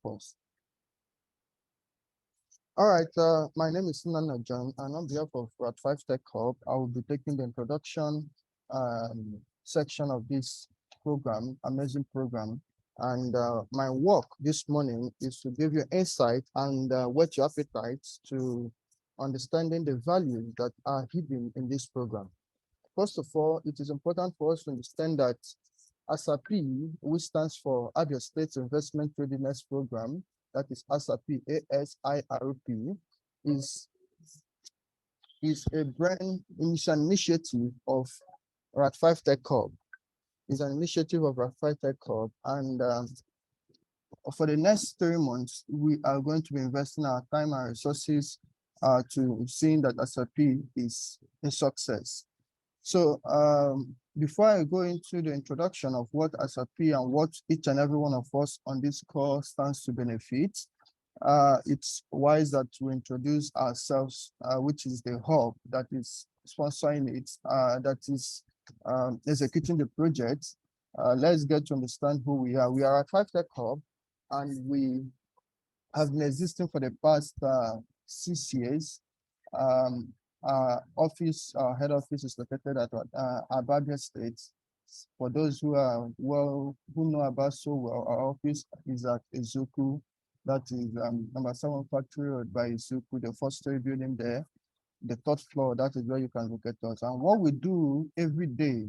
pause. All right, my name is Nana John, and on behalf of Rat 5 Tech Hub, I will be taking the introduction section of this program, amazing program. And my work this morning is to give you insight and whet your appetite to understanding the values that are hidden in this program. First of all, it is important for us to understand that ASIR-P, which stands for Abia State Investment Readiness Program, that is ASIR-P, ASIRP, is an initiative of Rat 5 Tech Hub. It's an initiative of Rat 5 Tech Hub, and for the next 3 months, we are going to be investing our time and resources to seeing that ASIR-P is a success. So before I go into the introduction of what ASIR-P and what each and every one of us on this call stands to benefit, it's wise that we introduce ourselves, which is the hub that is sponsoring it, that is executing the project. Let's get to understand who we are. We are a 5 Tech Hub, and we have been existing for the past 6 years. Our head office is located at Abia State. For those who know about so well, our office is at Izuku. That is number 7 Factory Road by Izuku, the 4-story building there. The 3rd floor, that is where you can look at us. And what we do every day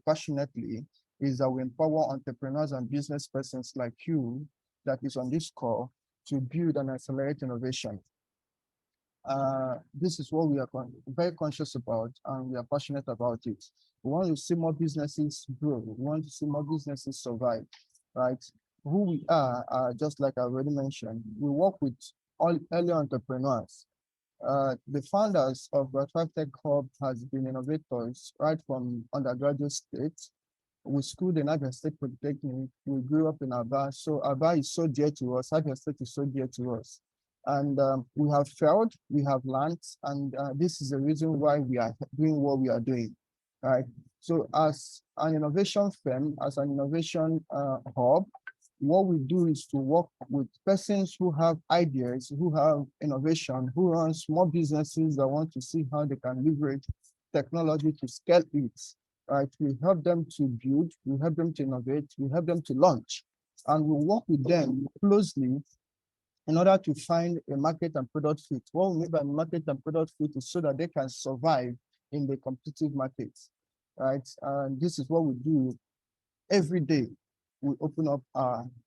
passionately, is that we empower entrepreneurs and business persons like you that is on this call to build and accelerate innovation. This is what we are very conscious about, and we are passionate about it. We want to see more businesses grow. We want to see more businesses survive, right? Who we are, just like I already mentioned, we work with all early entrepreneurs. The founders of Rat 5 Tech Hub has been innovators right from undergraduate stage. We schooled in Abia State Polytechnic. We grew up in Abia, so Abia is so dear to us. Abia State is so dear to us. And we have failed, we have learned, and this is the reason why we are doing what we are doing, right? So as an innovation firm, as an innovation hub, what we do is to work with persons who have ideas, who have innovation, who run small businesses that want to see how they can leverage technology to scale it, right? We help them to build, we help them to innovate, we help them to launch, and we work with them closely in order to find a market and product fit. What we mean by market and product fit is so that they can survive in the competitive markets, right? And this is what we do every day. We open up,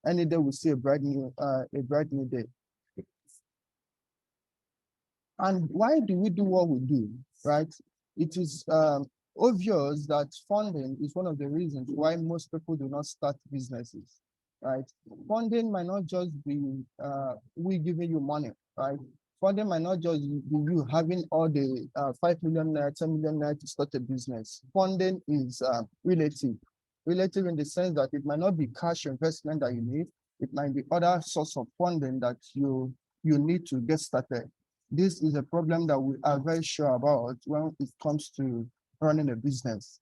any day we see a bright new day. And why do we do what we do, right? It is obvious that funding is one of the reasons why most people do not start businesses, right? Funding might not just be we giving you money, right? Funding might not just be you having all the 5 million naira, 10 million naira to start a business. Funding is relative in the sense that it might not be cash investment that you need. It might be other source of funding that you need to get started. This is a problem that we are very sure about when it comes to running a business.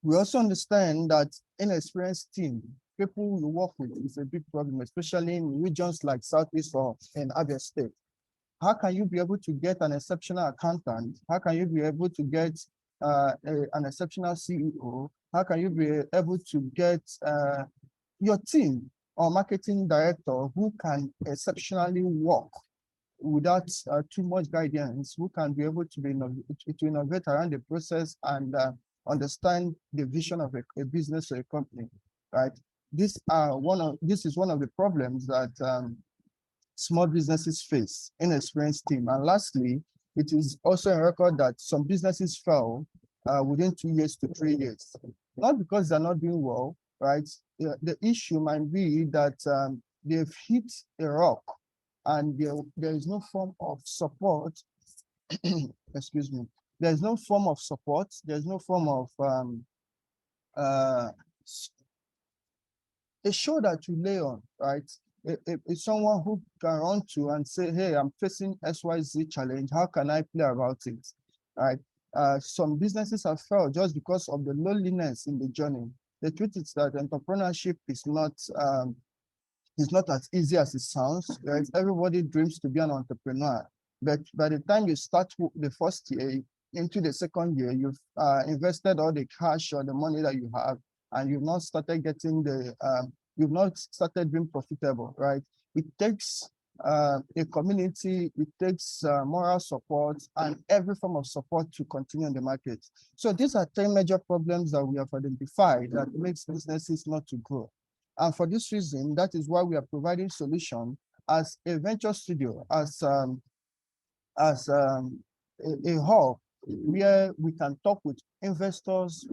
We also understand that inexperienced team, people you work with, is a big problem, especially in regions like Southeast or in Abia State. How can you be able to get an exceptional accountant? How can you be able to get an exceptional CEO? How can you be able to get your team or marketing director who can exceptionally work without too much guidance, who can be able to innovate around the process and understand the vision of a business or a company, right? This is one of the problems that small businesses face, inexperienced team. And lastly, it is also a record that some businesses fail within 2 years to 3 years. Not because they're not doing well, right? The issue might be that they've hit a rock and there is no form of support. Excuse me. There's no form of support. There's no form of a shoulder to lay on, right? It's someone who can run to and say, hey, I'm facing XYZ challenge. How can I play about it, right? Some businesses have failed just because of the loneliness in the journey. The truth is that entrepreneurship is not It's not as easy as it sounds, right? Everybody dreams to be an entrepreneur, but by the time you start the first year into the second year, you've invested all the cash or the money that you have, and you've not started getting you've not started being profitable, right? It takes a community, it takes moral support and every form of support to continue in the market. So these are 10 major problems that we have identified that makes businesses not to grow. And for this reason, that is why we are providing solution as a venture studio, as a hub where we can talk with investors,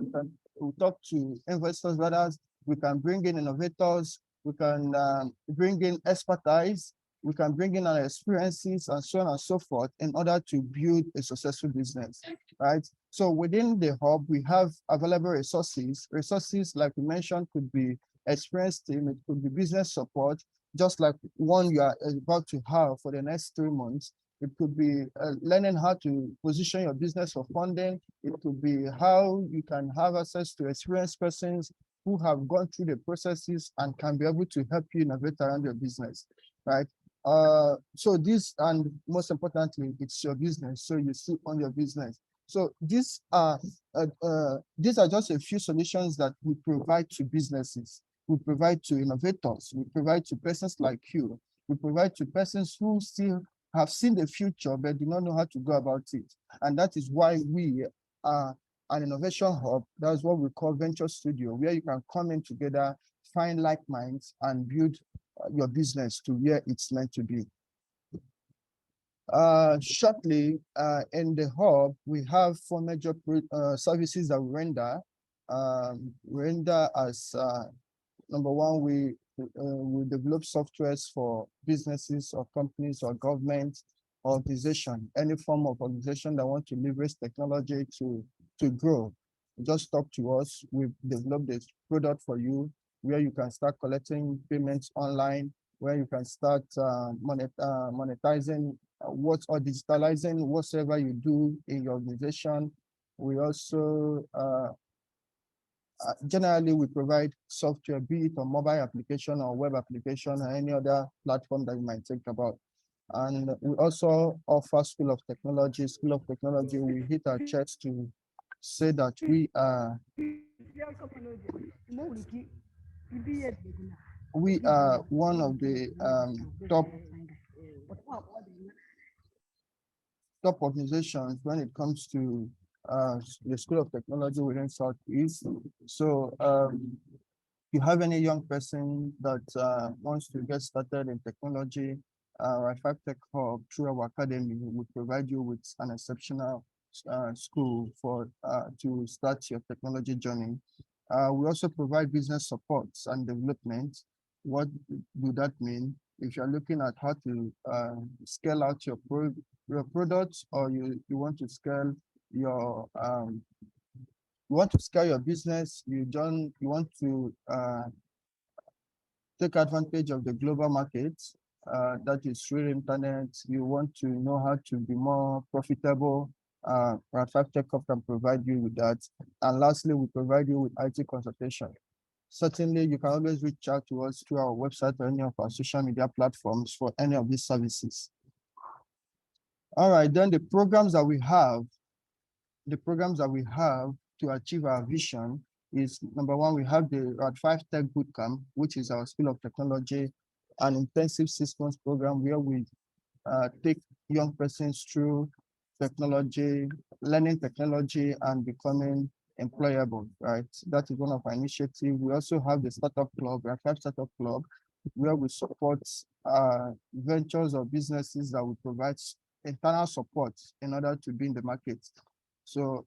we talk to investors, rather, we can bring in innovators, we can bring in expertise, we can bring in our experiences and so on and so forth in order to build a successful business, right? So within the hub, we have available resources. Resources, like we mentioned, could be experienced team, it could be business support, just like one you are about to have for the next 3 months. It could be learning how to position your business for funding. It could be how you can have access to experienced persons who have gone through the processes and can be able to help you innovate around your business, right? So this, and most importantly, it's your business. So you see on your business. So these are just a few solutions that we provide to businesses. We provide to innovators. We provide to persons like you. We provide to persons who still have seen the future but do not know how to go about it. And that is why we are an innovation hub. That's what we call Venture Studio, where you can come in together, find like minds, and build your business to where it's meant to be. Shortly, in the hub, we have 4 major services that we render. As number one, we develop softwares for businesses or companies or government organization, any form of organization that want to leverage technology to grow. Just talk to us. We've developed this product for you where you can start collecting payments online, where you can start monetizing or digitalizing whatsoever you do in your organization. We also generally, we provide software, be it a mobile application or web application or any other platform that you might think about. And we also offer School of Technology. School of Technology, we hit our chest to say that we are one of the top organizations when it comes to the School of Technology within Southeast. So if you have any young person that wants to get started in technology, our 5Tech Hub through our academy will provide you with an exceptional school for to start your technology journey. We also provide business support and development. What do that mean? If you're looking at how to scale out your products, or you want to scale your business, you want to take advantage of the global market, that is through internet, you want to know how to be more profitable, our 5Tech Hub can provide you with that. And lastly, we provide you with IT consultation. Certainly, you can always reach out to us through our website or any of our social media platforms for any of these services. All right, then the programs that we have to achieve our vision is, number one, we have the RAD5 Tech Bootcamp, which is our School of Technology, an intensive 6 months program where we take young persons through technology, learning technology and becoming employable, right? That is one of our initiatives. We also have the Startup Club, RAD5 Startup Club, where we support ventures or businesses that will provide internal support in order to be in the market. So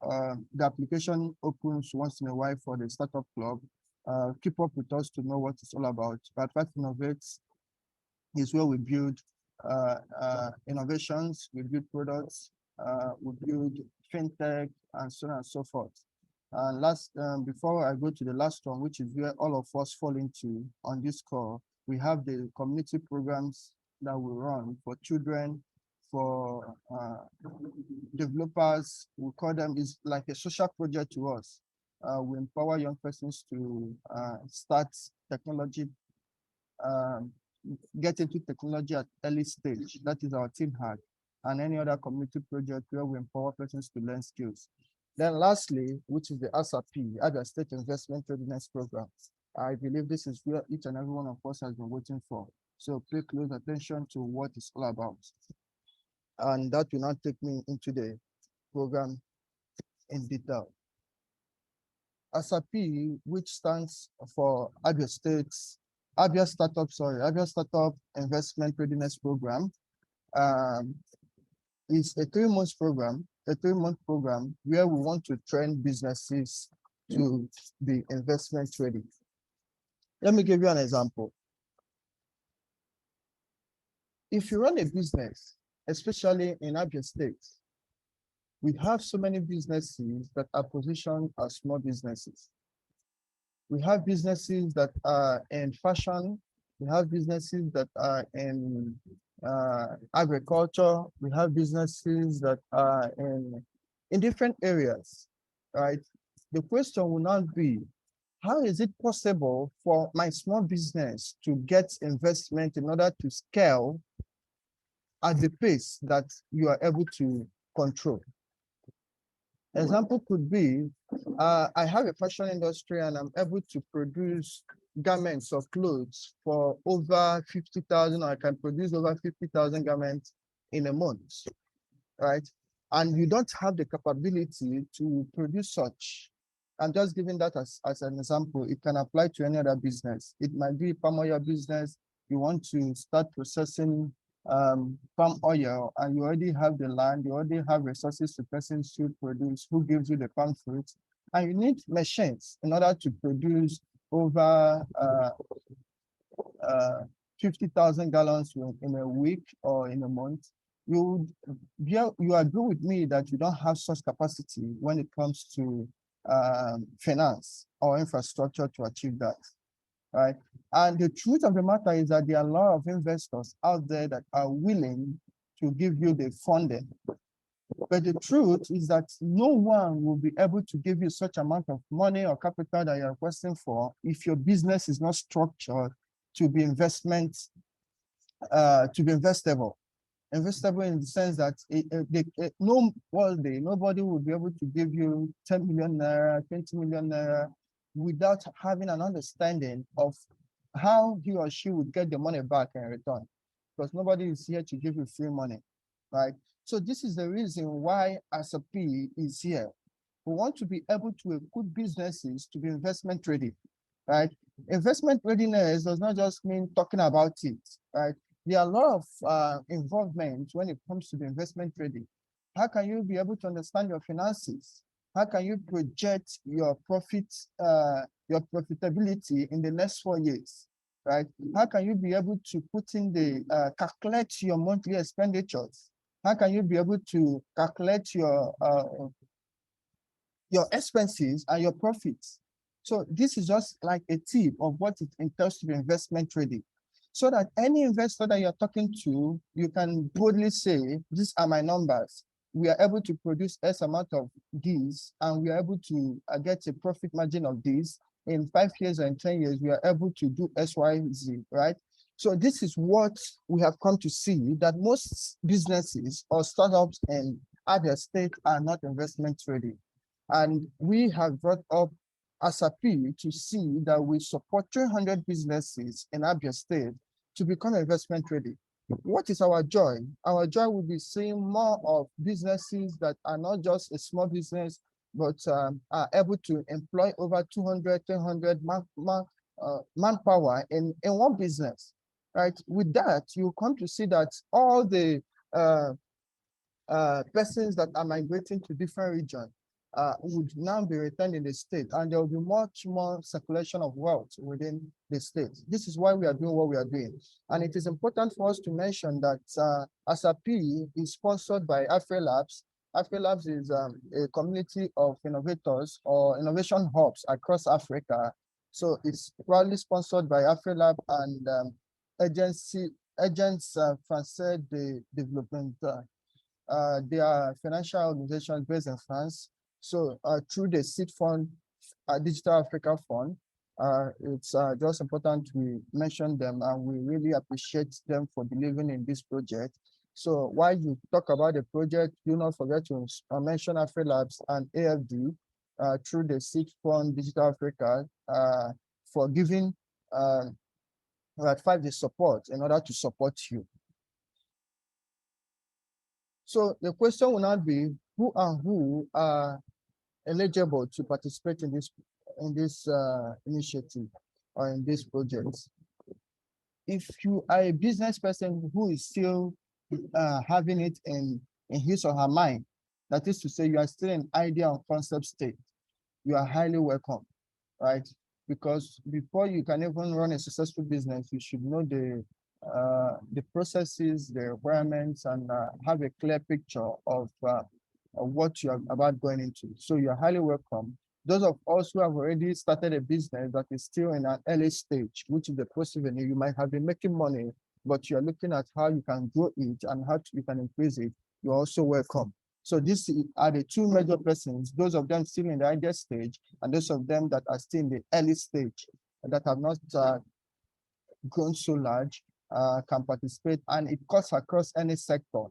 the application opens once in a while for the Startup Club. Keep up with us to know what it's all about. RAD5 Innovates is where we build innovations, we build products, we build fintech, and so on and so forth. And before I go to the last one, which is where all of us fall into on this call, we have the community programs that we run for children, for developers. We call them, is like a social project to us. We empower young persons to start technology get into technology at early stage. That is our team hack, and any other community project where we empower persons to learn skills. Then lastly, which is the ASIR-P, Abia State Investment Readiness Program. I believe this is where each and every one of us has been waiting for. So pay close attention to what it's all about. And that will now take me into the program in detail. ASIR-P, which stands for Abia Startup Investment Readiness Program, is a 3-month program, where we want to train businesses to be investment ready. Let me give you an example. If you run a business, especially in Abia State, we have so many businesses that are positioned as small businesses. We have businesses that are in fashion. We have businesses that are in agriculture. We have businesses that are in different areas, right? The question will not be, how is it possible for my small business to get investment in order to scale at the pace that you are able to control? Example could be, I have a fashion industry and I'm able to produce garments or clothes for over 50,000, or I can produce over 50,000 garments in a month, right? And you don't have the capability to produce such. I'm just giving that as an example. It can apply to any other business. It might be a palm oil business. You want to start processing palm oil, and you already have the land, you already have resources to persons to produce, who gives you the palm fruit, and you need machines in order to produce over 50,000 gallons in a week or in a month. You agree with me that you don't have such capacity when it comes to finance or infrastructure to achieve that, right? And the truth of the matter is that there are a lot of investors out there that are willing to give you the funding. But the truth is that no one will be able to give you such amount of money or capital that you're requesting for if your business is not structured to be investable. Investable in the sense that nobody will be able to give you 10 million naira, 20 million naira without having an understanding of how he or she would get the money back in return, because nobody is here to give you free money, right? So this is the reason why ASIR-P is here. We want to be able to equip businesses to be investment ready, right? Investment readiness does not just mean talking about it, right? There are a lot of involvement when it comes to the investment ready. How can you be able to understand your finances? How can you project your profits, your profitability in the next 4 years, right? How can you be able to put in the, calculate your monthly expenditures? How can you be able to calculate your expenses and your profits? So this is just like a tip of what it entails to be investment ready, so that any investor that you're talking to, you can boldly say, these are my numbers. We are able to produce X amount of these, and we are able to get a profit margin of this. In 5 years and 10 years, we are able to do X, Y, Z, right? So this is what we have come to see, that most businesses or startups in other states are not investment ready. And we have brought up ASIR-P to see that we support 300 businesses in Abia State to become investment ready. What is our joy? Our joy will be seeing more of businesses that are not just a small business, but are able to employ over 200, 300 manpower in one business, right? With that, you come to see that all the persons that are migrating to different regions would now be returned in the state, and there will be much more circulation of wealth within the state. This is why we are doing what we are doing. And it is important for us to mention that ASIR-P is sponsored by AfriLabs. AfriLabs is a community of innovators or innovation hubs across Africa. So it's proudly sponsored by AfriLab and Agence Française de Développement. They are financial organizations based in France. So through the seed fund, Digital Africa Fund, It's just important we mention them, and we really appreciate them for believing in this project. So while you talk about the project, do not forget to mention AfriLabs and AFD through the Seed Fund Digital Africa for giving Rat5 the support in order to support you. So the question will not be who are eligible to participate in this initiative or in this project. If you are a business person who is still having it in his or her mind, that is to say, you are still in idea or concept state, you are highly welcome, right? Because before you can even run a successful business, you should know the processes, the requirements, and have a clear picture of what you are about going into. So you are highly welcome. Those of us who have already started a business that is still in an early stage, which is the post-revenue, you might have been making money, but you are looking at how you can grow it and how you can increase it, you're also welcome. So these are the two major persons, those of them still in the idea stage, and those of them that are still in the early stage, that have not grown so large, can participate, and it cuts across any sector.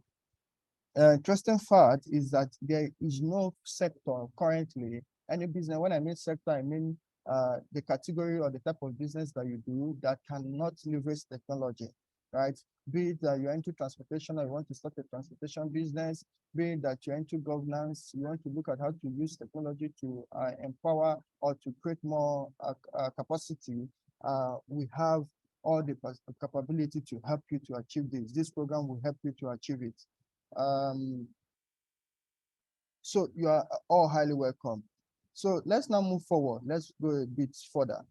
Interesting fact is that there is no sector currently, any business, when I mean sector, I mean the category or the type of business that you do that cannot leverage technology, right? Be it that you're into transportation or you want to start a transportation business, be it that you're into governance, you want to look at how to use technology to empower or to create more capacity, we have all the capability to help you to achieve this. This program will help you to achieve it. So you are all highly welcome. So let's now move forward. Let's go a bit further.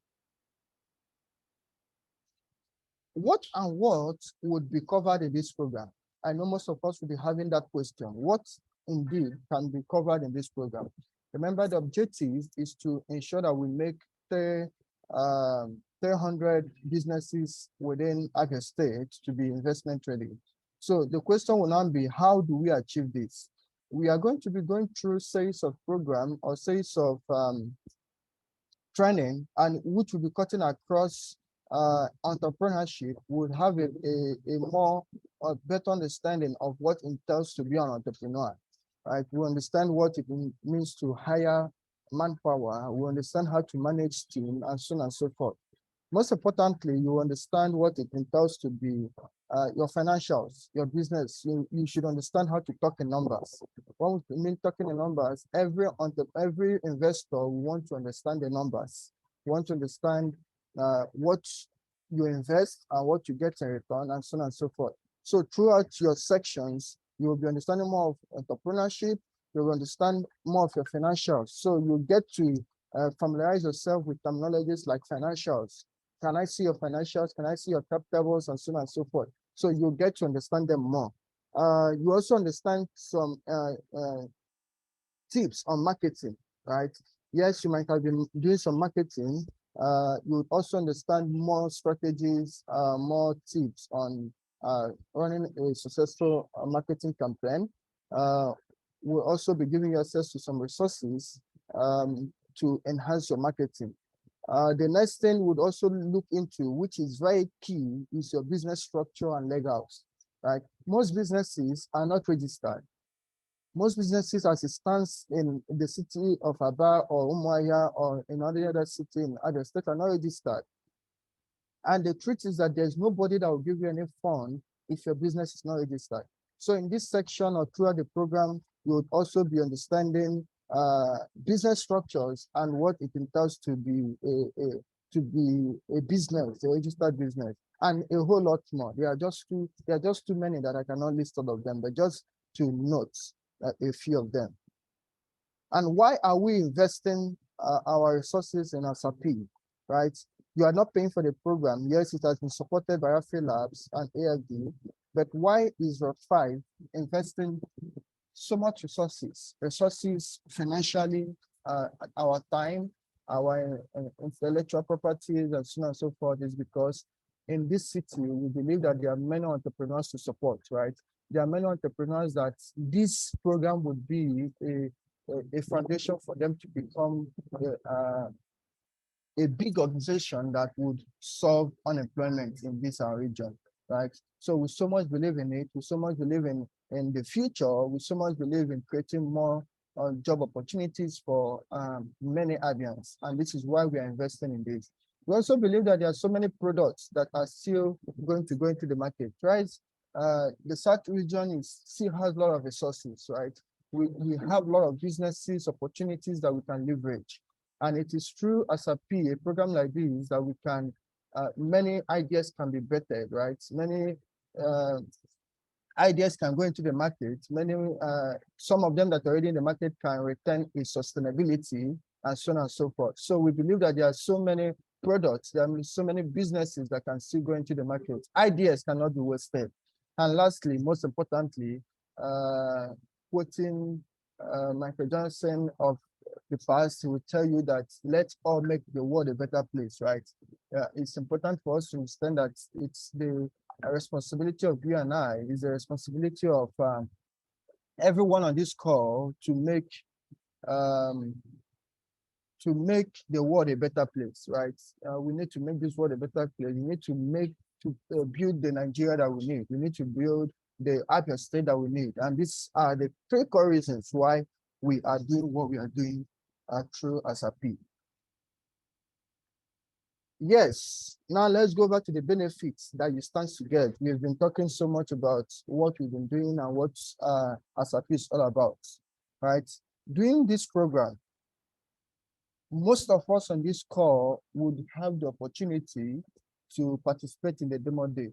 What and what would be covered in this program? I know most of us will be having that question. What indeed can be covered in this program? Remember, the objective is to ensure that we make 300 businesses within Abia State to be investment ready. So the question will now be, how do we achieve this? We are going to be going through series of program or series of training, and which will be cutting across entrepreneurship, would have a more better understanding of what it entails to be an entrepreneur. Right? We understand what it means to hire manpower. We understand how to manage team, and so on and so forth. Most importantly, you understand what it entails to be your financials, your business. You should understand how to talk in numbers. When we mean talking in numbers, every investor will want to understand the numbers. We want to understand what you invest and what you get in return, and so on and so forth. So throughout your sections, you will be understanding more of entrepreneurship. You will understand more of your financials. So you get to familiarize yourself with terminologies like financials. Can I see your financials? Can I see your cap tables, and so on and so forth? So you get to understand them more. You also understand some tips on marketing, right? Yes, you might have been doing some marketing. You would also understand more strategies, more tips on running a successful marketing campaign. We'll also be giving you access to some resources to enhance your marketing. The next thing would also look into, which is very key, is your business structure and legals, right? Most businesses are not registered. Most businesses, as it stands in the city of Abia or Umuahia or in any other city in other states, are not registered. And the truth is that there's nobody that will give you any fund if your business is not registered. So in this section or throughout the program, you would also be understanding business structures and what it entails to be a business, a registered business, and a whole lot more. There are just too many that I cannot list all of them, but just to note a few of them. And why are we investing our resources in ASIR-P, right? You are not paying for the program. Yes, it has been supported by AfriLabs and AFD, but why is Rat5 investing so much resources financially, our time, our intellectual properties, and so on and so forth? Is because in this city, we believe that there are many entrepreneurs to support, right? There are many entrepreneurs that this program would be a foundation for them to become a big organization that would solve unemployment in this our region, right? So we so much believe in it. We so much believe in the future. We so much believe in creating more job opportunities for many Abians, and this is why we are investing in this. We also believe that there are so many products that are still going to go into the market, right? The South region still has a lot of resources, right? We have a lot of businesses, opportunities that we can leverage. And it is through ASIR-P, a program like this, that we can, many ideas can be bettered, right? Many ideas can go into the market. Many, some of them that are already in the market can return its sustainability and so on and so forth. So we believe that there are so many products, there are so many businesses that can still go into the market. Ideas cannot be wasted. And lastly, most importantly, quoting Michael Johnson of the past, he will tell you that let's all make the world a better place, right? It's important for us to understand that it's the responsibility of you and I, is the responsibility of everyone on this call to make the world a better place, right? We need to make this world a better place. We need to build the Nigeria that we need. We need to build the Abia state that we need. And these are the three core reasons why we are doing what we are doing through ASIR-P. Yes, now let's go back to the benefits that you stand to get. We've been talking so much about what we've been doing and what ASIR-P is all about, right? Doing this program, most of us on this call would have the opportunity to participate in the demo day.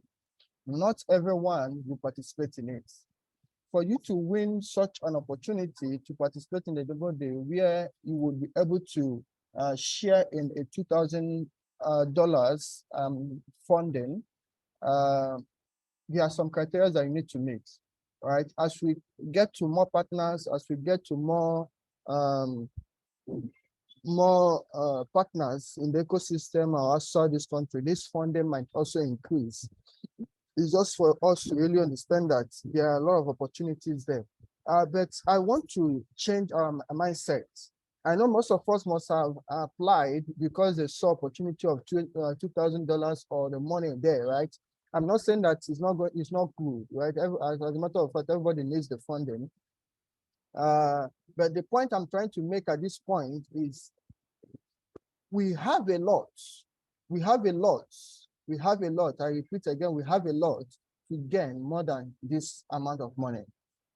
Not everyone will participate in it. For you to win such an opportunity to participate in the demo day where you would be able to share in a $2,000 funding, there are some criteria that you need to meet, right? As we get to more partners, as we get to more partners in the ecosystem or outside this country, this funding might also increase. It's just for us to really understand that there are a lot of opportunities there. But I want to change our mindset. I know most of us must have applied because they saw opportunity of $2,000 or the money there, right? I'm not saying that it's not good, right? As a matter of fact, everybody needs the funding. But the point I'm trying to make at this point is we have a lot. We have a lot. We have a lot. I repeat again, we have a lot to gain more than this amount of money,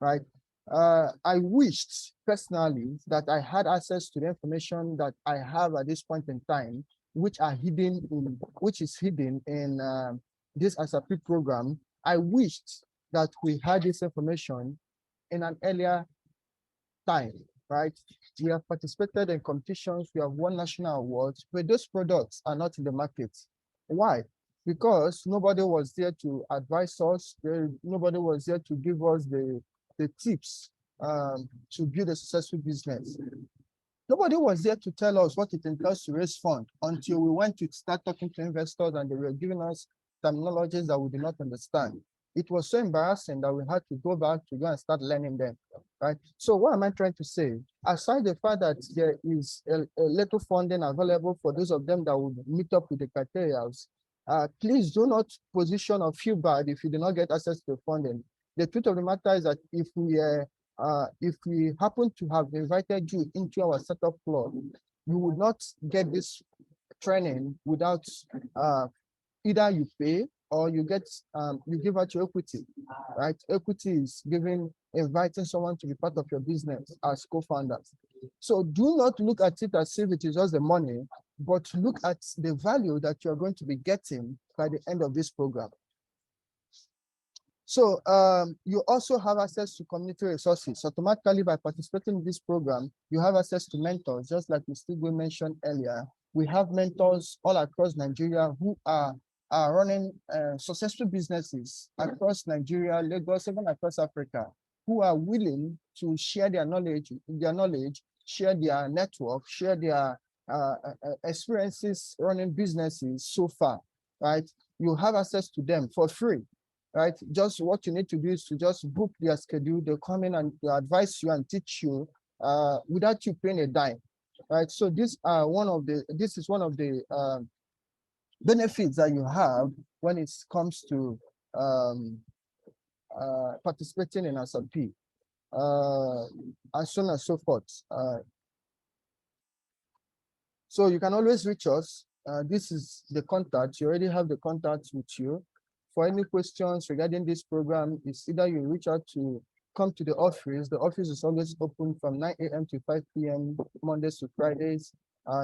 right? I wished personally that I had access to the information that I have at this point in time, which is hidden in this ASIR-P program. I wished that we had this information in an earlier time, right? We have participated in competitions, we have won national awards, but those products are not in the market. Why? Because nobody was there to advise us, nobody was there to give us the tips to build a successful business. Nobody was there to tell us what it entails to raise funds until we went to start talking to investors and they were giving us terminologies that we did not understand. It was so embarrassing that we had to go back to go and start learning them, right? So what am I trying to say? Aside the fact that there is a little funding available for those of them that would meet up with the criteria, please do not position or feel bad if you do not get access to the funding. The truth of the matter is that if we happen to have invited you into our startup club, you would not get this training without either you pay or you give out your equity, right? Equity is inviting someone to be part of your business as co-founders. So do not look at it as if it is just the money, but look at the value that you're going to be getting by the end of this program. So you also have access to community resources. Automatically, by participating in this program, you have access to mentors, just like Mr. Igwe mentioned earlier. We have mentors all across Nigeria who are running successful businesses across Nigeria, Lagos, even across Africa, who are willing to share their knowledge, share their network, share their experiences running businesses so far, right? You have access to them for free, right? Just what you need to do is to just book their schedule. They'll come in and advise you and teach you without you paying a dime. right? So this is one of the benefits that you have when it comes to um, participating in ASIR-P, and so on and so forth. So you can always reach us. This is the contact. You already have the contact with you. For any questions regarding this program, it's either you reach out to come to the office. The office is always open from 9 a.m. to 5 p.m. Mondays to Fridays.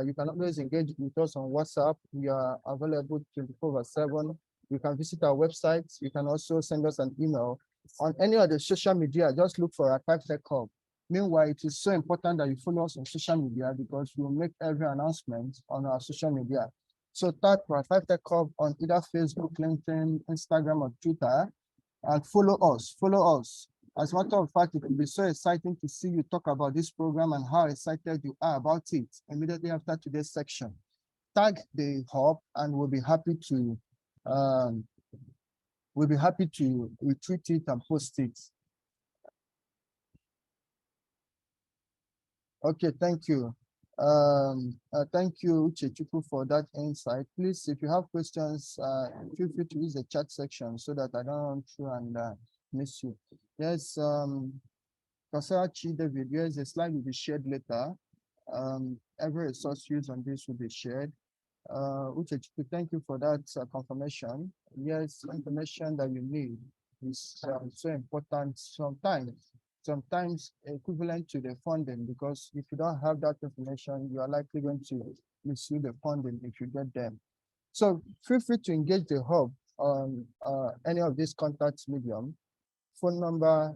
You can always engage with us on WhatsApp. We are available 24/7. You can visit our website. You can also send us an email. On any of the social media, just look for our 5 Tech Hub. Meanwhile, it is so important that you follow us on social media because we'll make every announcement on our social media. So type for 5 Tech Hub on either Facebook, LinkedIn, Instagram, or Twitter, and follow us. Follow us. As a matter of fact, it will be so exciting to see you talk about this program and how excited you are about it immediately after today's section. Tag the hub, and um, we'll be happy to retweet it and post it. Okay, thank you. Thank you, Chechuku, for that insight. Please, if you have questions, feel free to use the chat section so that I don't run through and miss you. Yes, Kasarachi David, yes, the slide will be shared later. Every resource used on this will be shared. Uchechukwu, thank you for that confirmation. Yes, information that you need is so important sometimes equivalent to the funding, because if you don't have that information, you are likely going to misuse the funding if you get them. So feel free to engage the hub on any of these contact medium. Phone number,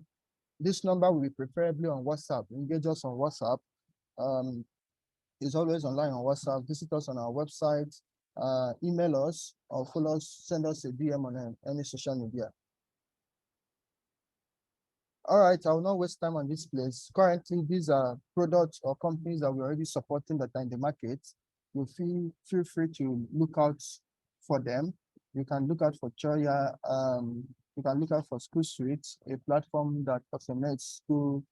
this number will be preferably on WhatsApp. Engage us on WhatsApp. Is always online on WhatsApp. Visit us on our website, email us, or follow us, send us a DM on any social media. All right, I will not waste time on this place. Currently, these are products or companies that we're already supporting that are in the market. You feel free to look out for them. You can look out for Choya. You can look out for School Suite, a platform that automates school,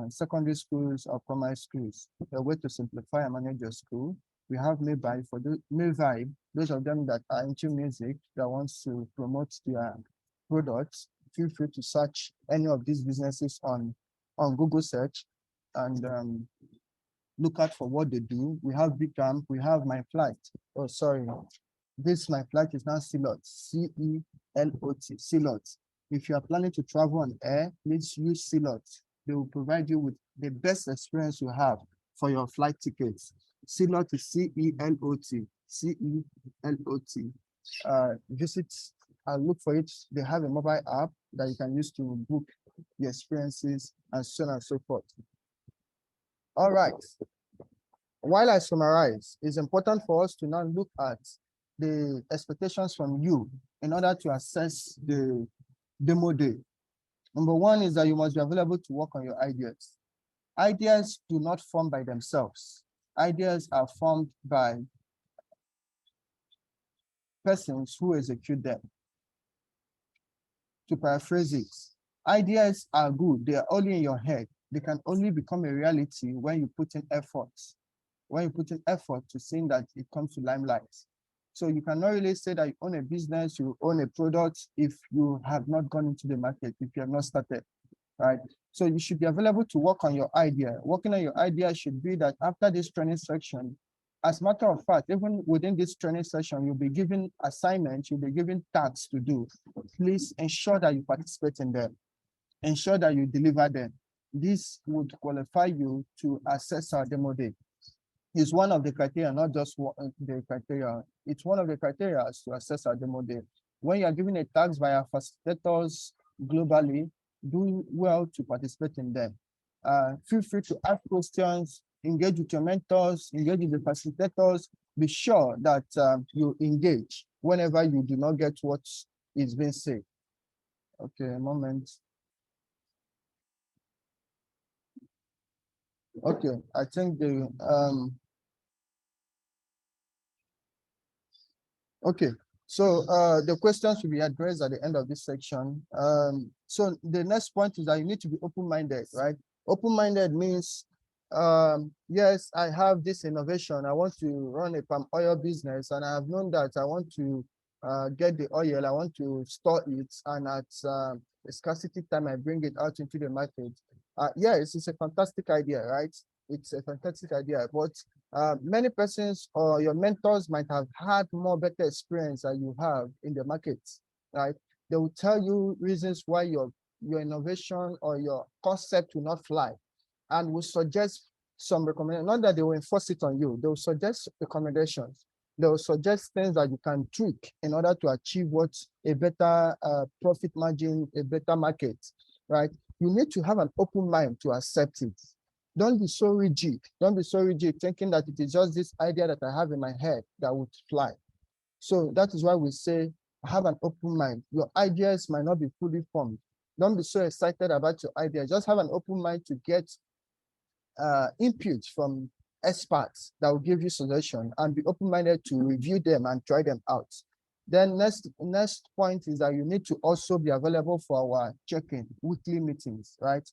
secondary schools or primary schools, a way to simplify and manage your school. We have Mayvibe for Mayvibe, those of them that are into music that wants to promote their products. Feel free to search any of these businesses on Google search and look out for what they do. We have Bigcamp, we have My Flight. Oh, sorry. This My Flight is now Celot, C-E-L-O-T, Celot. If you are planning to travel on air, please use Celot. They will provide you with the best experience you have for your flight tickets. Celot is C-E-L-O-T, C-E-L-O-T. Visit and look for it. They have a mobile app that you can use to book the experiences and so on and so forth. All right. While I summarize, it's important for us to now look at the expectations from you in order to assess the demo day. Number one is that you must be available to work on your ideas. Ideas do not form by themselves. Ideas are formed by persons who execute them. To paraphrase it, ideas are good. They are only in your head. They can only become a reality when you put in effort. When you put in effort to seeing that it comes to limelight. So you cannot really say that you own a business, you own a product if you have not gone into the market, if you have not started, right? So you should be available to work on your idea. Working on your idea should be that after this training section, as a matter of fact, even within this training session, you'll be given assignments, you'll be given tasks to do. Please ensure that you participate in them. Ensure that you deliver them. This would qualify you to access our demo day. It's one of the criteria, not just the criteria. It's one of the criteria to assess our demo day. When you are given a task by our facilitators globally, do well to participate in them. Feel free to ask questions, engage with your mentors, engage with the facilitators. Be sure that you engage whenever you do not get what is being said. Okay, a moment. Okay, I think the okay. So the questions will be addressed at the end of this section. So the next point is that you need to be open-minded, right? Open-minded means Yes, I have this innovation. I want to run a palm oil business, and I have known that I want to get the oil. I want to store it, and at a scarcity time, I bring it out into the market. Yes, it's a fantastic idea, right? It's a fantastic idea, but many persons or your mentors might have had more better experience than you have in the market, right? They will tell you reasons why your innovation or your concept will not fly, and will suggest some recommendations. Not that they will enforce it on you, they will suggest recommendations. They will suggest things that you can tweak in order to achieve what a better profit margin, a better market, right? You need to have an open mind to accept it. Don't be so rigid. Don't be so rigid thinking that it is just this idea that I have in my head that would fly. So that is why we say have an open mind. Your ideas might not be fully formed. Don't be so excited about your idea. Just have an open mind to get input from experts that will give you suggestion, and be open-minded to review them and try them out. Then next point is that you need to also be available for our check-in weekly meetings, right?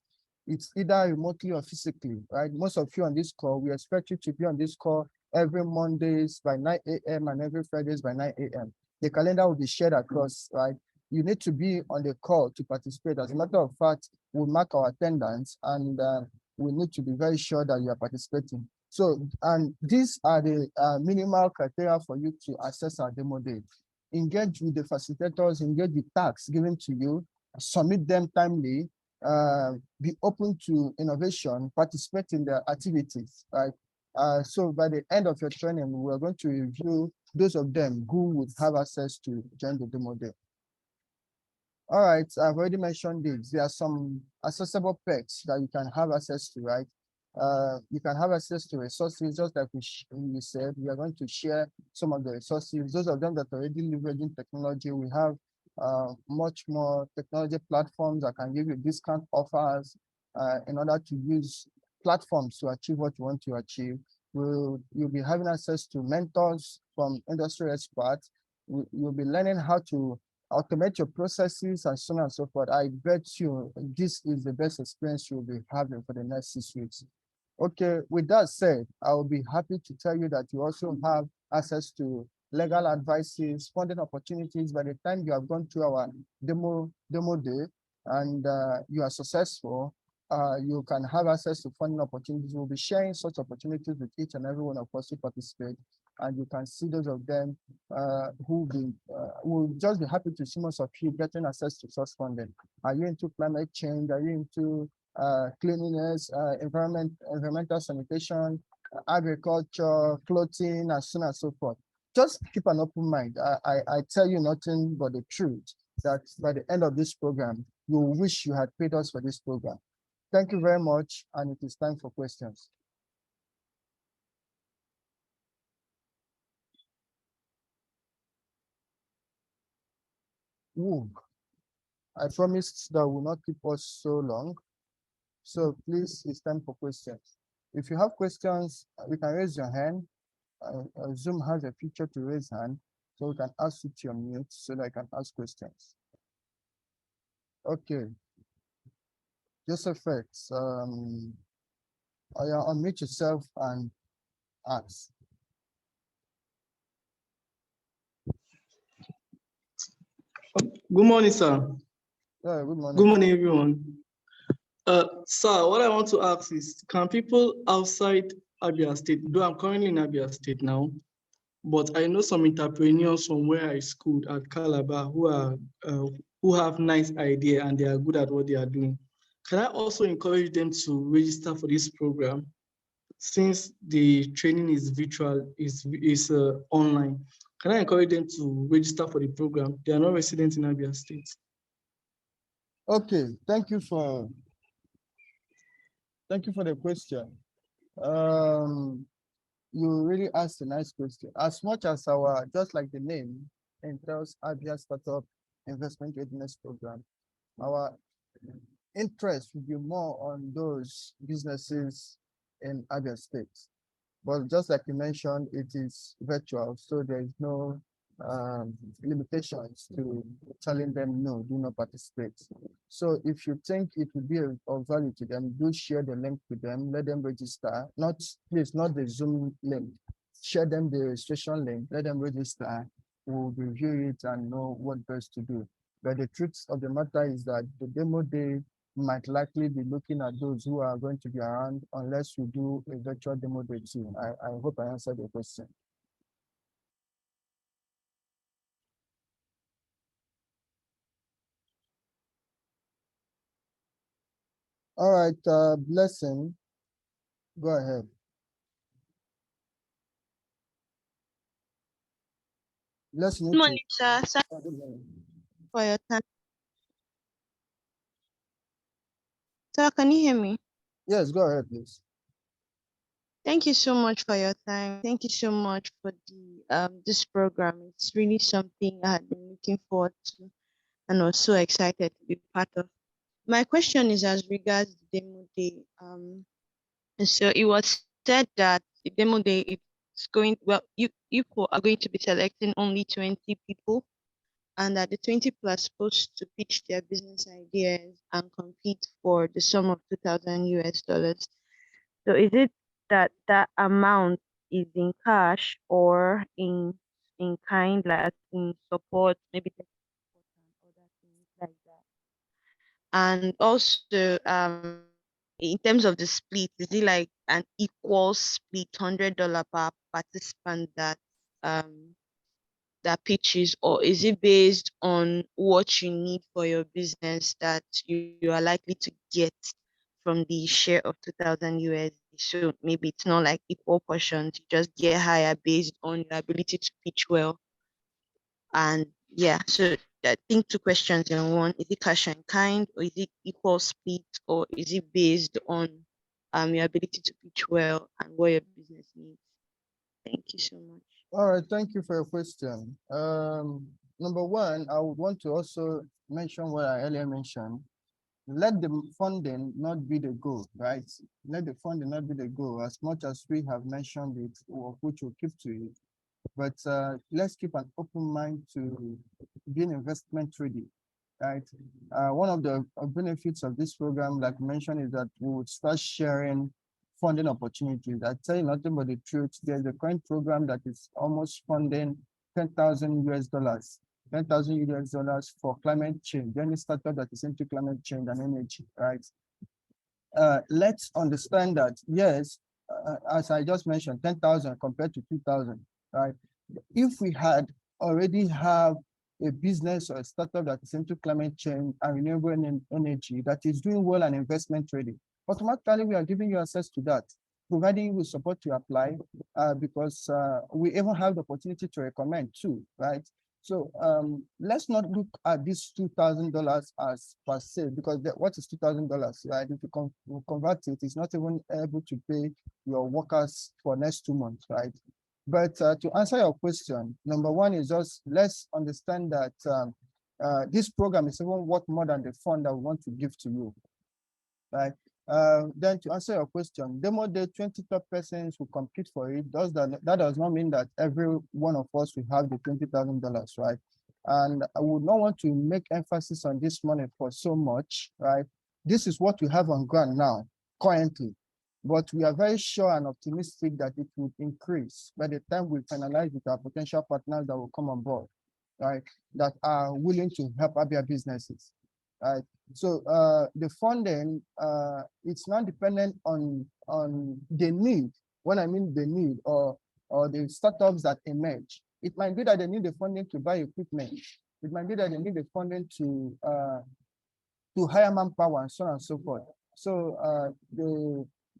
It's either remotely or physically, right? Most of you on this call, we expect you to be on this call every Mondays by 9 a.m. and every Fridays by 9 a.m. The calendar will be shared across, right? You need to be on the call to participate. As a matter of fact, we'll mark our attendance, and we need to be very sure that you are participating. So, and these are the minimal criteria for you to access our demo day. Engage with the facilitators, engage with tasks given to you, submit them timely, be open to innovation, participate in the activities, right? So by the end of your training, we're going to review those of them who would have access to join the demo day. All right, I've already mentioned this. There are some accessible perks that you can have access to, right? You can have access to resources, just like we said. We are going to share some of the resources. Those of them that are already leveraging technology, we have much more technology platforms that can give you discount offers in order to use platforms to achieve what you want to achieve. You'll be having access to mentors from industry experts. You'll be learning how to automate your processes and so on and so forth. I bet you this is the best experience you'll be having for the next 6 weeks. Okay, with that said, I will be happy to tell you that you also have access to legal advices, funding opportunities. By the time you have gone through our demo day and you are successful, you can have access to funding opportunities. We'll be sharing such opportunities with each and every one of us who participate, and you can see those of them who will just be happy to see most of you getting access to source funding. Are you into climate change? Are you into cleanliness, environmental sanitation, agriculture, clothing, and so on and so forth? Just keep an open mind. I tell you nothing but the truth, that by the end of this program, you wish you had paid us for this program. Thank you very much, and it is time for questions. Ooh, I promised that will not keep us so long. So please, it's time for questions. If you have questions, you can raise your hand. Zoom has a feature to raise hand, so we can ask you to unmute so that I can ask questions. Okay. Joseph X, unmute yourself and ask. Good morning, sir. Yeah, good morning. Good morning, everyone. Sir, what I want to ask is, can people outside Abia State, though I'm currently in Abia State now, but I know some entrepreneurs from where I schooled at Calabar who have nice idea and they are good at what they are doing. Can I also encourage them to register for this program, since the training is virtual, is online? Can I encourage them to register for the program? They are not residents in Abia State. Okay, thank you for the question. You really asked a nice question. As much as our, just like the name entails, Abia Startup Investment Readiness Program, our interest will be more on those businesses in Abia State. But just like you mentioned, it is virtual, so there is no limitations to telling them no, do not participate. So if you think it will be of value to them, do share the link with them, let them register. Not, please, not the Zoom link. Share them the registration link, let them register. We'll review it and know what best to do. But the truth of the matter is that the demo day might likely be looking at those who are going to be around unless we do a virtual demo day too. I hope I answered your question. All right, Blessing, go ahead. Blessing. Good morning, sir. Thank you for your time. Sir, can you hear me? Yes, go ahead, please. Thank you so much for your time. Thank you so much for the this program. It's really something I had been looking forward to and was so excited to be part of. My question is as regards the demo day. So it was said that the demo day it's going well. You people are going to be selecting only 20 people, and that the 20 plus supposed to pitch their business ideas and compete for the sum of 2,000 US dollars. So is it that that amount is in cash or in kind, like in support, maybe tech support and other things like that? And also, in terms of the split, is it like an equal split, $100 per participant um that pitches, or is it based on what you need for your business that you are likely to get from the share of 2,000 USD? So maybe it's not like equal portions, you just get higher based on your ability to pitch well. And yeah, so I think two questions in one. Is it cash and kind, or is it equal split, or is it based on your ability to pitch well and what your business needs? Thank you so much. All right, thank you for your question. Number one, I would want to also mention what I earlier mentioned. Let the funding not be the goal, right? Let the funding not be the goal, as much as we have mentioned it, or which will keep to it. But let's keep an open mind to being investment ready, right? One of the benefits of this program, like mentioned, is that we would start sharing funding opportunities. I tell you nothing but the truth. There's a current program that is almost funding 10,000 US dollars, 10,000 US dollars for climate change. Any startup that is into climate change and energy, right? Let's understand that, yes, as I just mentioned, 10,000 compared to 2,000, right? If we had already have a business or a startup that is into climate change and renewable energy that is doing well and investment trading, automatically we are giving you access to that, providing you with support to apply, because we even have the opportunity to recommend too, right? So let's not look at this $2,000 as per se, because what is $2,000, right? If you convert it, it's not even able to pay your workers for next 2 months, right? But to answer your question, number one is just let's understand that this program is even worth more than the fund that we want to give to you, right? Then to answer your question, demo day 20 top persons who compete for it. That does not mean that every one of us will have the $20,000, right? And I would not want to make emphasis on this money for so much, right? This is what we have on ground now, currently. But we are very sure and optimistic that it will increase by the time we finalize with our potential partners that will come on board, right? That are willing to help Abia businesses, right? So the funding, it's not dependent on the need. When I mean the need, or the startups that emerge, it might be that they need the funding to buy equipment. It might be that they need the funding to hire manpower and so on and so forth. So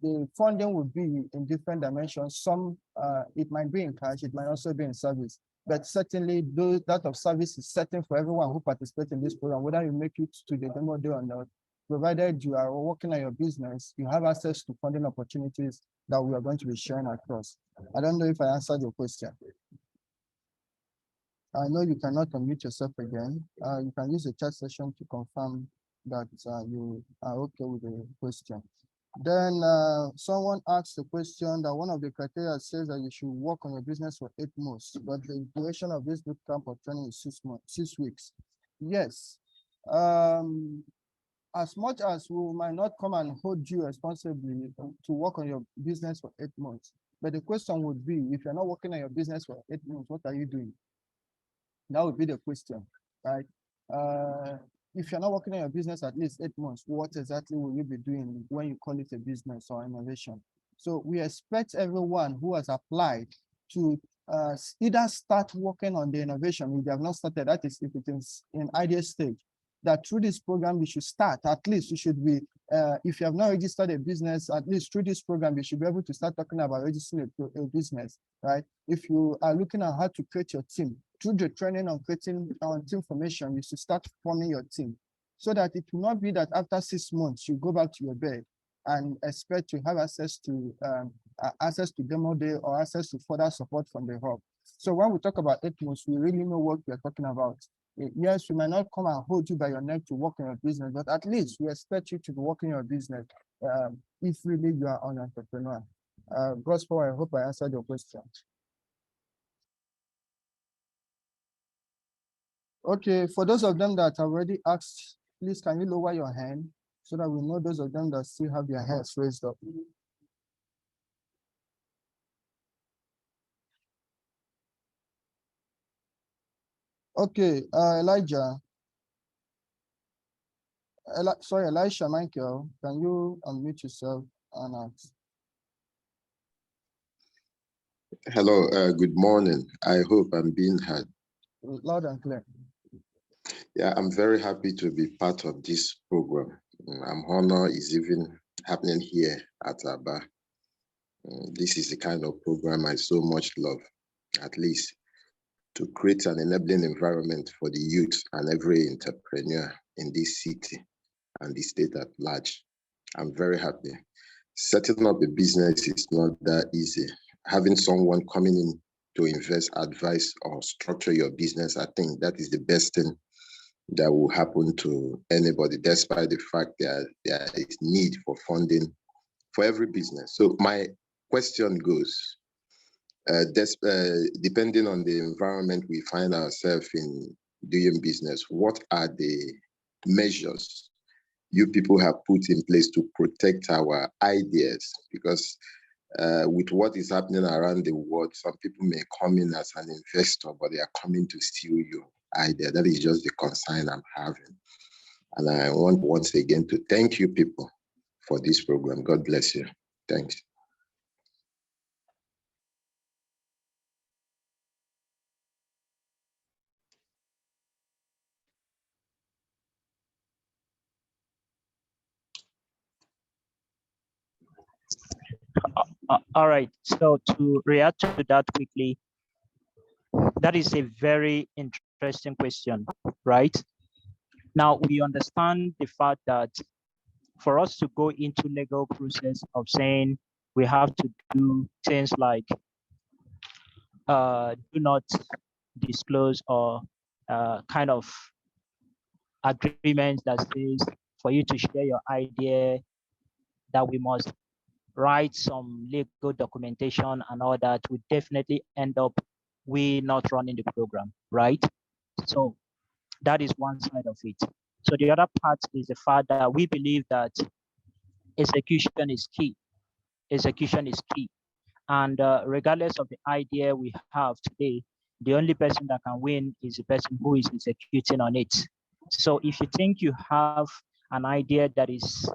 the funding will be in different dimensions. Some it might be in cash, it might also be in service. But certainly that of service is certain for everyone who participates in this program, whether you make it to the demo day or not. Provided you are working on your business, you have access to funding opportunities that we are going to be sharing across. I don't know if I answered your question. I know you cannot unmute yourself again. You can use the chat session to confirm that you are okay with the question. Then someone asked the question that one of the criteria says that you should work on your business for 8 months, but the duration of this bootcamp or training is 6 months, 6 weeks. Yes. as much as we might not come and hold you responsibly to work on your business for 8 months, but the question would be, if you're not working on your business for 8 months, what are you doing? That would be the question, right? If you're not working on your business at least 8 months, what exactly will you be doing when you call it a business or innovation? So we expect everyone who has applied to either start working on the innovation if they have not started, that is, if it is in idea stage, that through this program we should start. At least you should be, if you have not registered a business, at least through this program you should be able to start talking about registering a business, right? If you are looking at how to create your team, through the training on creating team formation, you should start forming your team, so that it will not be that after 6 months you go back to your bed and expect to have access to demo day or access to further support from the hub. So when we talk about 8 months, we really know what we are talking about. Yes, we might not come and hold you by your neck to work in your business, but at least we expect you to be working your business if really you are an entrepreneur. Gospel, I hope I answered your question. Okay, for those of them that have already asked, please can you lower your hand so that we know those of them that still have their hands raised up. Okay, Elijah. Sorry, Elisha Michael, can you unmute yourself and ask? Hello, good morning. I hope I'm being heard. Loud and clear. Yeah, I'm very happy to be part of this program. I'm honored it's even happening here at Abia. This is the kind of program I so much love, at least to create an enabling environment for the youth and every entrepreneur in this city and the state at large. I'm very happy. Setting up a business is not that easy. Having someone coming in to invest, advise, or structure your business, I think that is the best thing that will happen to anybody, despite the fact that there is need for funding for every business. So my question goes, depending on the environment we find ourselves in doing business, what are the measures you people have put in place to protect our ideas? Because with what is happening around the world, some people may come in as an investor, but they are coming to steal your idea. That is just the concern I'm having. And I want once again to thank you people for this program. God bless you. Thanks. All right, so to react to that quickly, that is a very interesting question, right? Now, we understand the fact that for us to go into legal process of saying we have to do things like do not disclose or kind of agreement that says for you to share your idea that we must write some legal documentation and all that, would definitely end up we not running the program, right? So that is one side of it. So the other part is the fact that we believe that execution is key. Execution is key. And regardless of the idea we have today, the only person that can win is the person who is executing on it. So if you think you have an idea that is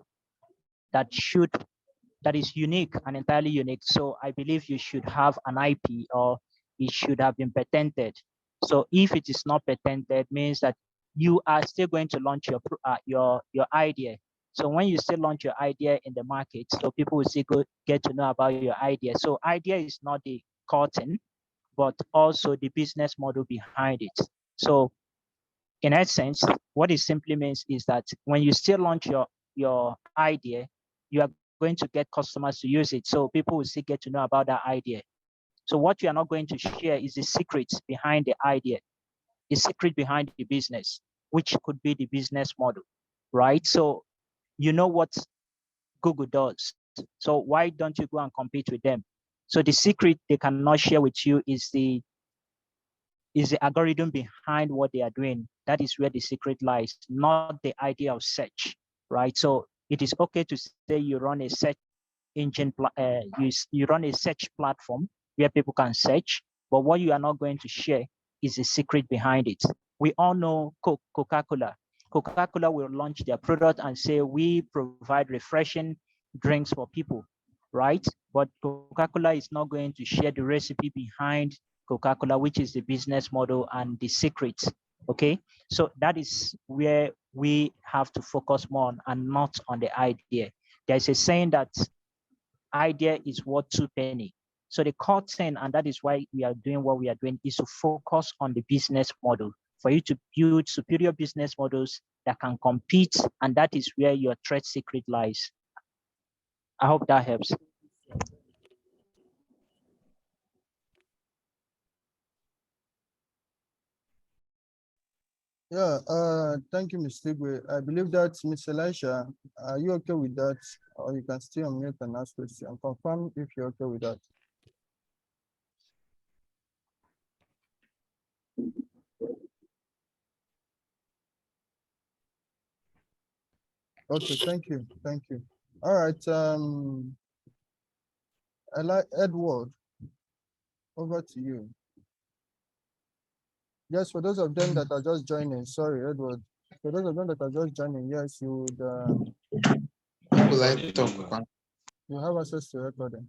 unique and entirely unique, so I believe you should have an IP or it should have been patented. So if it is not patented, means that you are still going to launch your idea. So when you still launch your idea in the market, so people will still get to know about your idea. So idea is not the core thing, but also the business model behind it. So in essence, what it simply means is that when you still launch your idea, you are going to get customers to use it. So people will still get to know about that idea. So what you are not going to share is the secrets behind the idea, the secret behind the business, which could be the business model, right? So you know what Google does. So why don't you go and compete with them? So the secret they cannot share with you is the algorithm behind what they are doing. That is where the secret lies, not the idea of search. right? So it is okay to say you run a search engine, you run a search platform where people can search, but what you are not going to share is the secret behind it. We all know Coca-Cola. Coca-Cola will launch their product and say, we provide refreshing drinks for people, right? But Coca-Cola is not going to share the recipe behind Coca-Cola, which is the business model and the secrets, okay? So that is where we have to focus more on and not on the idea. There's a saying that idea is worth 2 pennies. So the core thing, and that is why we are doing what we are doing, is to focus on the business model for you to build superior business models that can compete, and that is where your trade secret lies. I hope that helps. Yeah, thank you, Mr. Igwe. I believe that Ms. Elisha, are you okay with that? Or you can stay on mute and ask question. Confirm if you're okay with that. Okay, thank you, thank you. All right, Edward, over to you. Yes, for those of them that are just joining, sorry, Edward. For those of them that are just joining, yes, you would. Will I talk about? You have access to recording.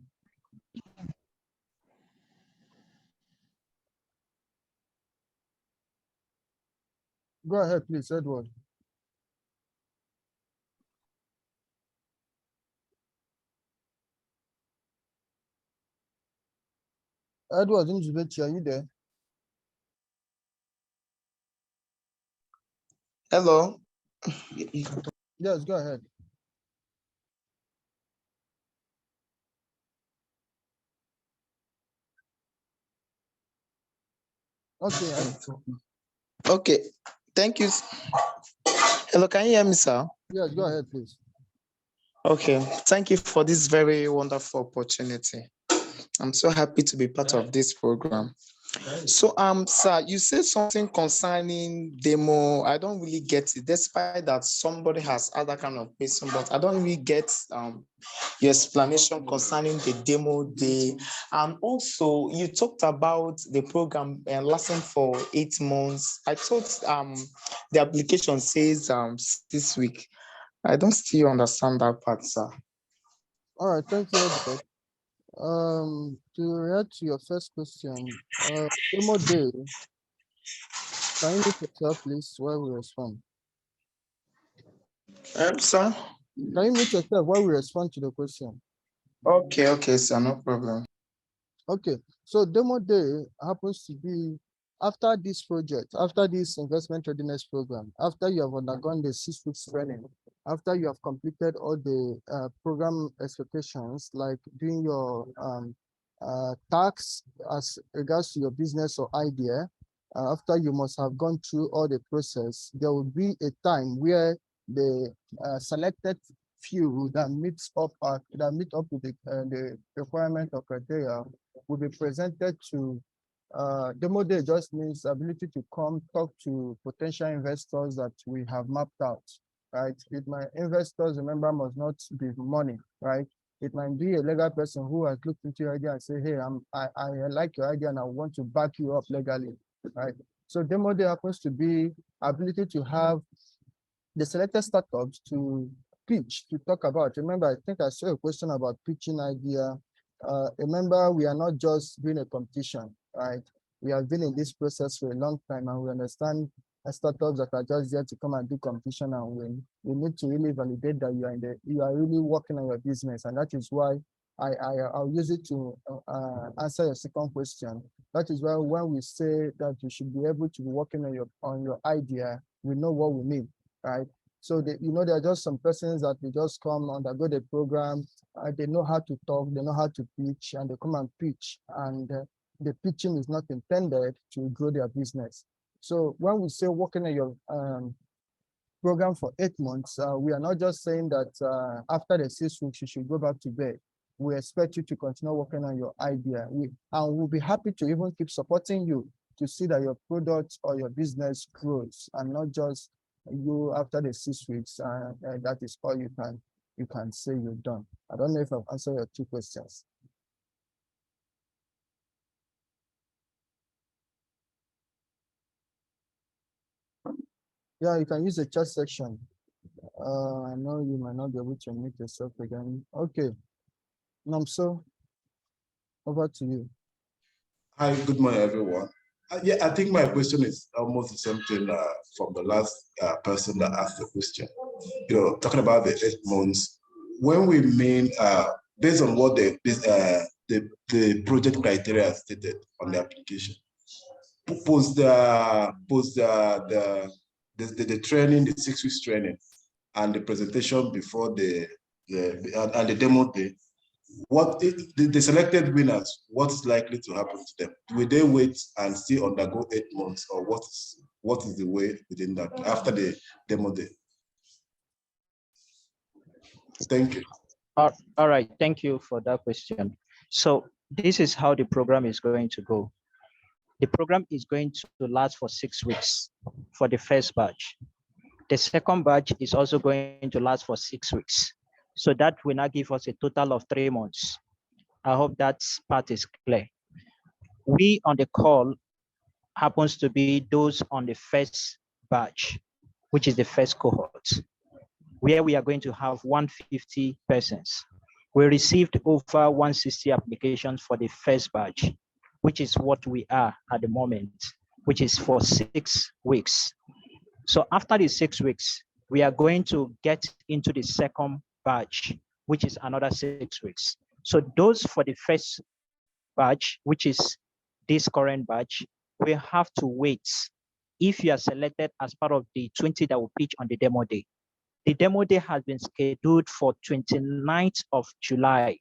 Go ahead, please, Edward. Edward Njubechi, are you there? Hello. Yes, go ahead. Okay. Okay. Thank you. Hello, can you hear me, sir? Yes, go ahead, please. Okay. Thank you for this very wonderful opportunity. I'm so happy to be part of this program. So, sir, you said something concerning demo. I don't really get it, despite that somebody has other kind of question, but I don't really get your explanation concerning the demo day. And also, you talked about the program lasting for 8 months. I thought the application says 6 weeks. I don't still understand that part, sir. All right, thank you, Edward. To react to your first question, demo day, can you mute yourself, please, while we respond? Sir? Can you mute yourself while we respond to the question? Okay, sir, no problem. Okay, so demo day happens to be after this project, after this investment readiness program, after you have undergone the 6 weeks training, after you have completed all the program expectations, like doing your tax as regards to your business or idea, after you must have gone through all the process, there will be a time where the selected few that meet up with the requirement or criteria will be presented to demo day. Just means ability to come talk to potential investors that we have mapped out, right? It might investors, remember, must not be money, right? It might be a legal person who has looked into your idea and say, hey, I like your idea and I want to back you up legally, right? So demo day happens to be ability to have the selected startups to pitch, to talk about. Remember, I think I saw a question about pitching idea. Remember, we are not just doing a competition, right? We have been in this process for a long time and we understand startups that are just there to come and do competition and win. We need to really validate that you are really working on your business. And that is why I'll use it to answer your second question. That is why when we say that you should be able to be working on your idea, we know what we mean, right? So there are just some persons that they just come undergo the program, they know how to talk, they know how to pitch, and they come and pitch. And the pitching is not intended to grow their business. So when we say working on your program for 8 months, we are not just saying that after the 6 weeks, you should go back to bed. We expect you to continue working on your idea. We'll be happy to even keep supporting you to see that your product or your business grows and not just you after the 6 weeks, that is all you can say you're done. I don't know if I've answered your two questions. Yeah, you can use the chat section. I know you might not be able to mute yourself again. Okay, Namso, over to you. Hi, good morning, everyone. Yeah, I think my question is almost the same thing from the last person that asked the question. Talking about the 8 months, when we mean based on what the project criteria stated on the application, post the training, the 6 weeks training, and the presentation before the demo day. What the selected winners, what's likely to happen to them? Will they wait and still undergo 8 months, or what is the way within that after the demo day? Thank you. All right, thank you for that question. So this is how the program is going to go. The program is going to last for 6 weeks for the first batch. The second batch is also going to last for 6 weeks. So that will now give us a total of 3 months. I hope that part is clear. We on the call happens to be those on the first batch, which is the first cohort, where we are going to have 150 persons. We received over 160 applications for the first batch, which is what we are at the moment, which is for 6 weeks. So after the 6 weeks, we are going to get into the second batch, which is another 6 weeks. So those for the first batch, which is this current batch, we have to wait. If you are selected as part of the 20 that will pitch on the demo day, the demo day has been scheduled for 29th of July,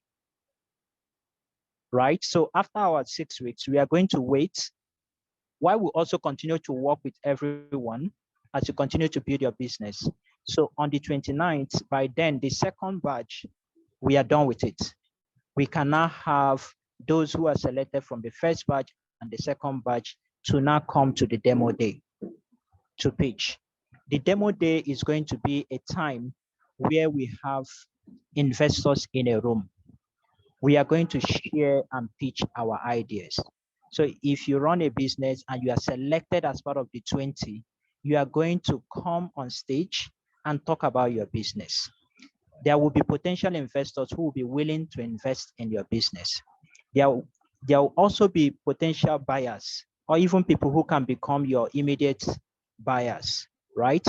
right? So after our 6 weeks, we are going to wait while we also continue to work with everyone as you continue to build your business. So on the 29th, by then, the second batch, we are done with it. We can now have those who are selected from the first batch and the second batch to now come to the demo day to pitch. The demo day is going to be a time where we have investors in a room. We are going to share and pitch our ideas. So if you run a business and you are selected as part of the 20, you are going to come on stage and talk about your business. There will be potential investors who will be willing to invest in your business. There will also be potential buyers or even people who can become your immediate buyers, right?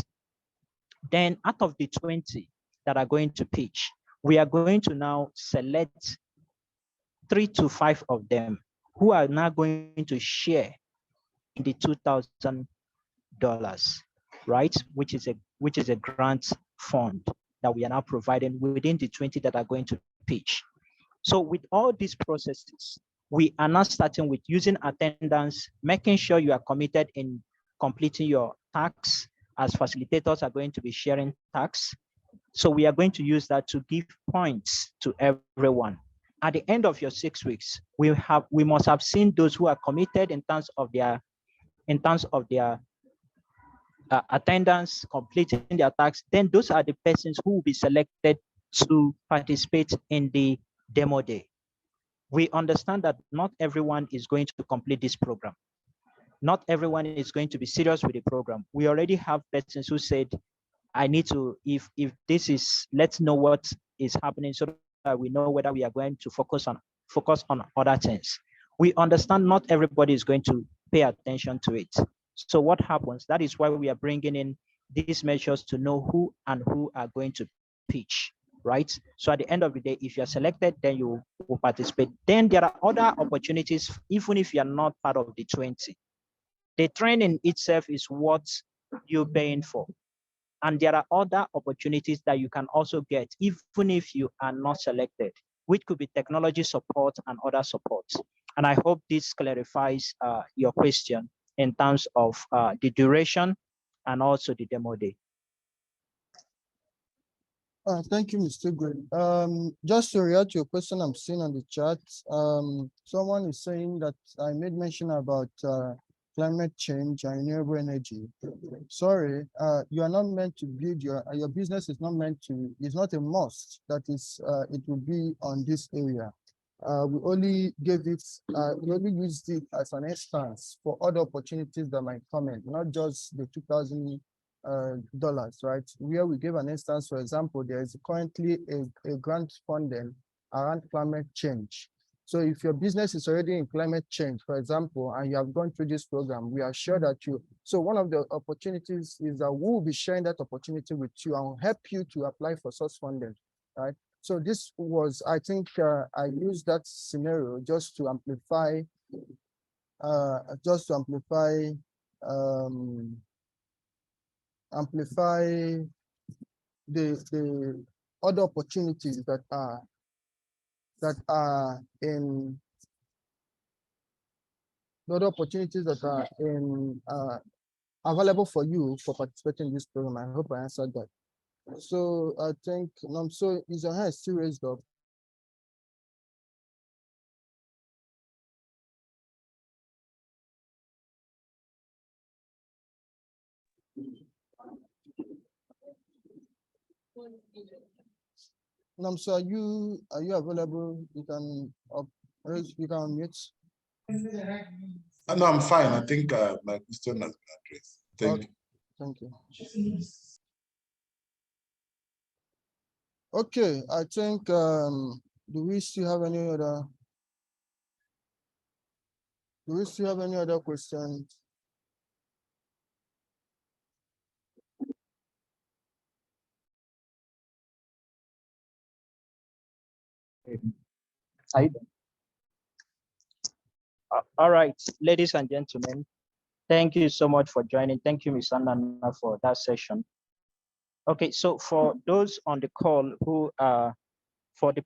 Then out of the 20 that are going to pitch, we are going to now select 3 to 5 of them who are now going to share in the $2,000, right? Which is a grant fund that we are now providing within the 20 that are going to pitch. So with all these processes, we are now starting with using attendance, making sure you are committed in completing your tasks, as facilitators are going to be sharing tasks. So we are going to use that to give points to everyone. At the end of your 6 weeks, we must have seen those who are committed in terms of their attendance, completing their tasks. Then those are the persons who will be selected to participate in the demo day. We understand that not everyone is going to complete this program. Not everyone is going to be serious with the program. We already have persons who said, I need to, if this is, let's know what is happening so that we know whether we are going to focus on other things. We understand not everybody is going to pay attention to it. So what happens? That is why we are bringing in these measures to know who are going to pitch, right? So at the end of the day, if you're selected, then you will participate. Then there are other opportunities, even if you're not part of the 20. The training itself is what you're paying for. And there are other opportunities that you can also get, even if you are not selected, which could be technology support and other supports. And I hope this clarifies your question in terms of the duration and also the demo day. Thank you, Mr. Green. Just to react to your question I'm seeing on the chat, someone is saying that I made mention about climate change and renewable energy. Sorry, you are not meant to build your business is not meant to, it's not a must that is it will be on this area. We only gave it, we only used it as an instance for other opportunities that might come in, not just the $2,000, right? Where we gave an instance, for example, there is currently a grant funding around climate change. So if your business is already in climate change, for example, and you have gone through this program, we are sure that you, so one of the opportunities is that we will be sharing that opportunity with you and will help you to apply for such funding, right? So this was, I think, I used that scenario just to amplify, amplify the other opportunities that are in the other opportunities that are in available for you for participating in this program. I hope I answered that. So I think so is your hand still raised up? So are you available? You can raise, you can unmute. No, I'm fine. I think my question has been addressed. Thank you. Thank you. Okay, I think do we still have any other questions? All right, ladies and gentlemen, thank you so much for joining. Thank you, Ms. Nana, for that session. Okay, so for those on the call who for the